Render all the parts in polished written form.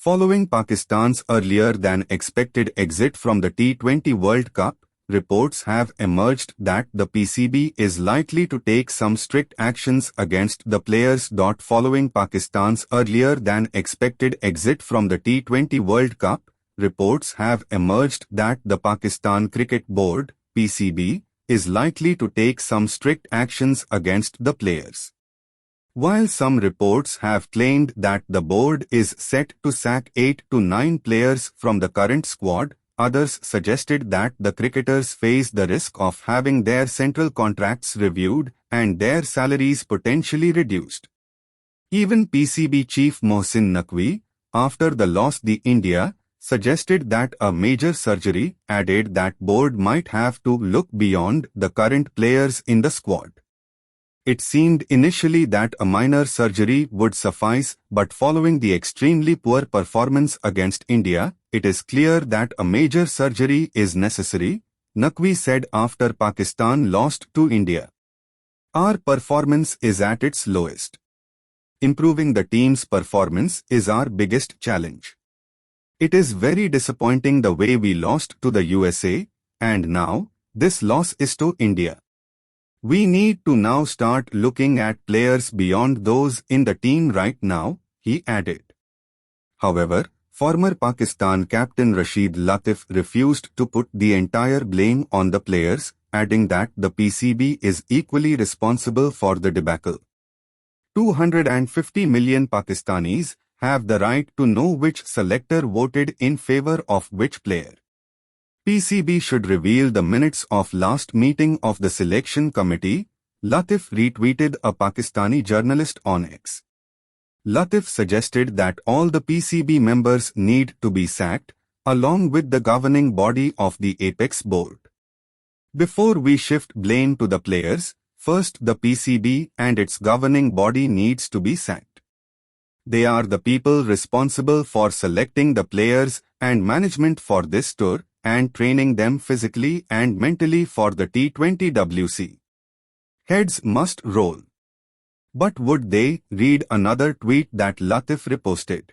Following Pakistan's earlier-than-expected exit from the T20 World Cup, reports have emerged that the PCB is likely to take some strict actions against the players. Following Pakistan's earlier-than-expected exit from the T20 World Cup, reports have emerged that the Pakistan Cricket Board, PCB, is likely to take some strict actions against the players. While some reports have claimed that the board is set to sack 8 to 9 players from the current squad, others suggested that the cricketers face the risk of having their central contracts reviewed and their salaries potentially reduced. Even PCB chief Mohsin Naqvi, after the loss to India, suggested that a major surgery, added that board might have to look beyond the current players in the squad. It seemed initially that a minor surgery would suffice, but following the extremely poor performance against India, it is clear that a major surgery is necessary, Naqvi said after Pakistan lost to India. Our performance is at its lowest. Improving the team's performance is our biggest challenge. It is very disappointing the way we lost to the USA, and now, this loss is to India. We need to now start looking at players beyond those in the team right now, he added. However, former Pakistan captain Rashid Latif refused to put the entire blame on the players, adding that the PCB is equally responsible for the debacle. 250 million Pakistanis have the right to know which selector voted in favor of which player. PCB should reveal the minutes of last meeting of the selection committee, Latif retweeted a Pakistani journalist on X. Latif suggested that all the PCB members need to be sacked, along with the governing body of the Apex board. Before we shift blame to the players, first the PCB and its governing body needs to be sacked. They are the people responsible for selecting the players and management for this tour, and training them physically and mentally for the T20 WC. Heads must roll. But would they? Read another tweet that Latif reposted.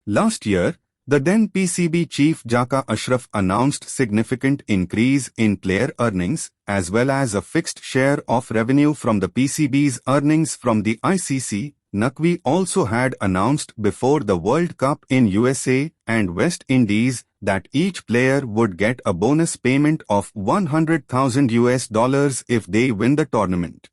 Last year, the then PCB chief Jaka Ashraf announced significant increase in player earnings as well as a fixed share of revenue from the PCB's earnings from the ICC. Naqvi also had announced before the World Cup in USA and West Indies that each player would get a bonus payment of $100,000 if they win the tournament.